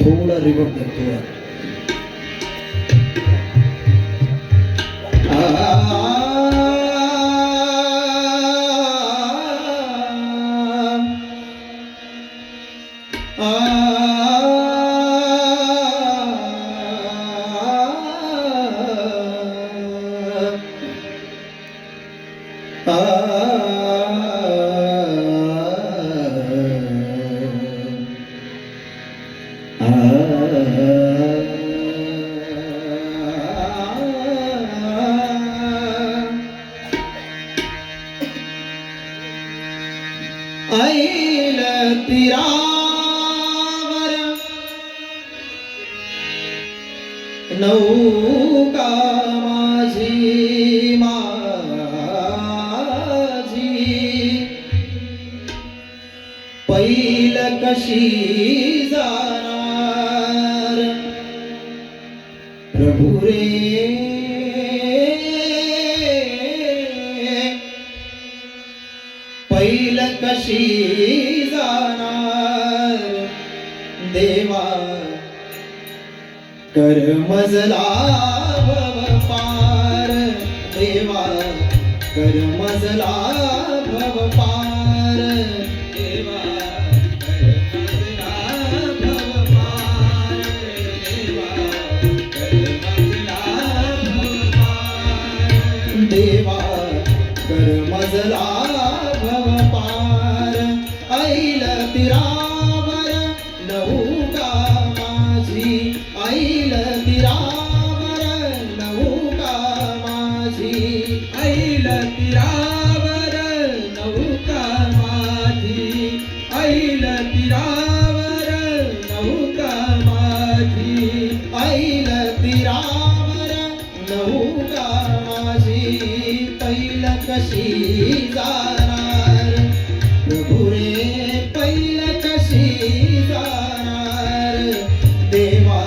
थोड़ा रिवर्ब दे थोड़ा ऐल तीरावर नौका माझी पैल कशी जाणार प्रभू रे पैल कशी जाणार देवा कर मजला भव पार देवा कर मजला भव पार देवा कर मजला भव पार देवा कर मजला भव पार देवा कर मजला भव पार ऐल तीरावर नौका माझी ऐल तीरावर नौका माझी ऐल तीरावर नौका माझी ऐल तीरावर नौका माझी ऐल तीरावर नौका माझी पैल कशी जाणार प्रभू रे पैल कशी जाणार देवा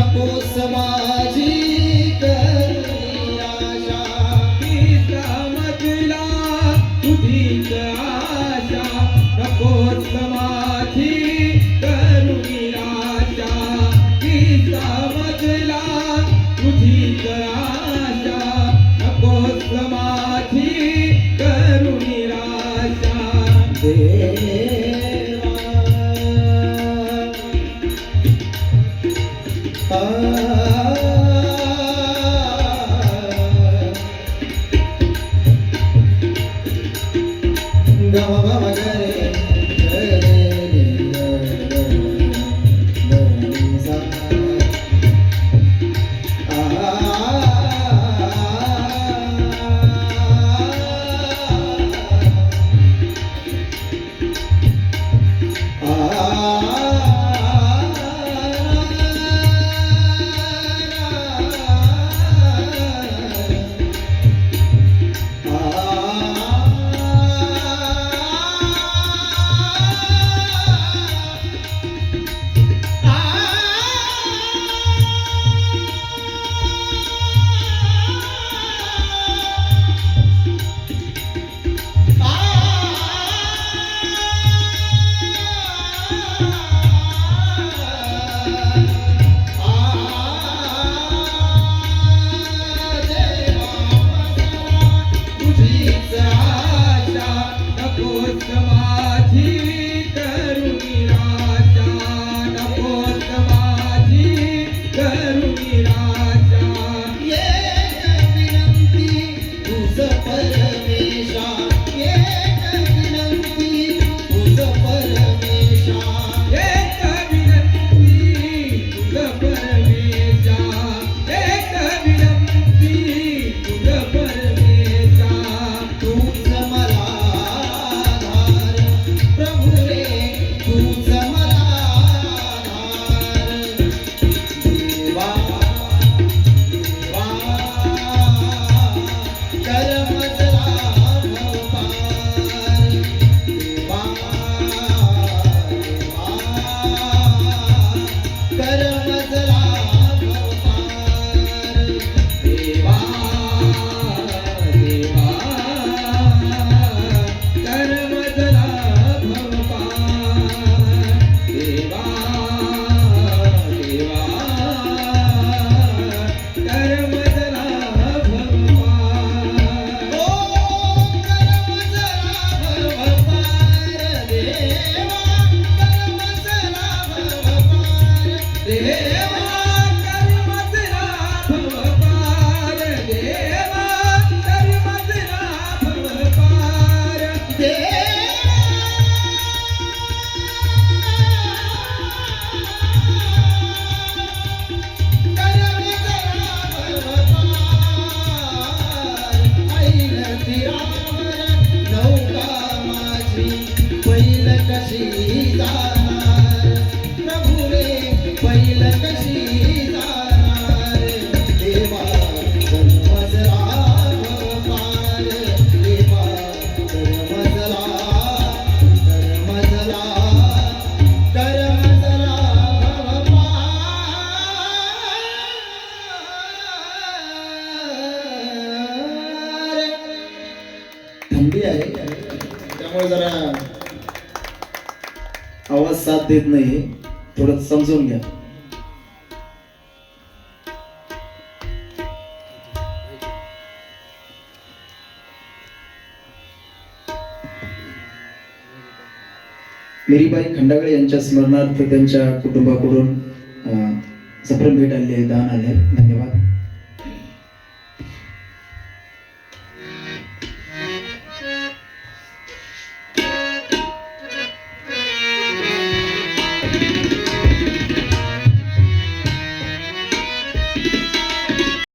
नकोस माझी करुणी आशा समजला तुझीच आशा नकोस माझी करुणी आशा समजला तुझीच आशा नकोस माझी करुणी आशा देवा गम गम गरे गरे सा थंडी आहे त्यामुळे जरा आवाज साथ देत नाही, थोडं समजून घ्या. मेरीबाई खंडागळे यांच्या स्मरणार्थ त्यांच्या कुटुंबाकडून सप्रेम भेट आली आहे, दान आले. धन्यवाद.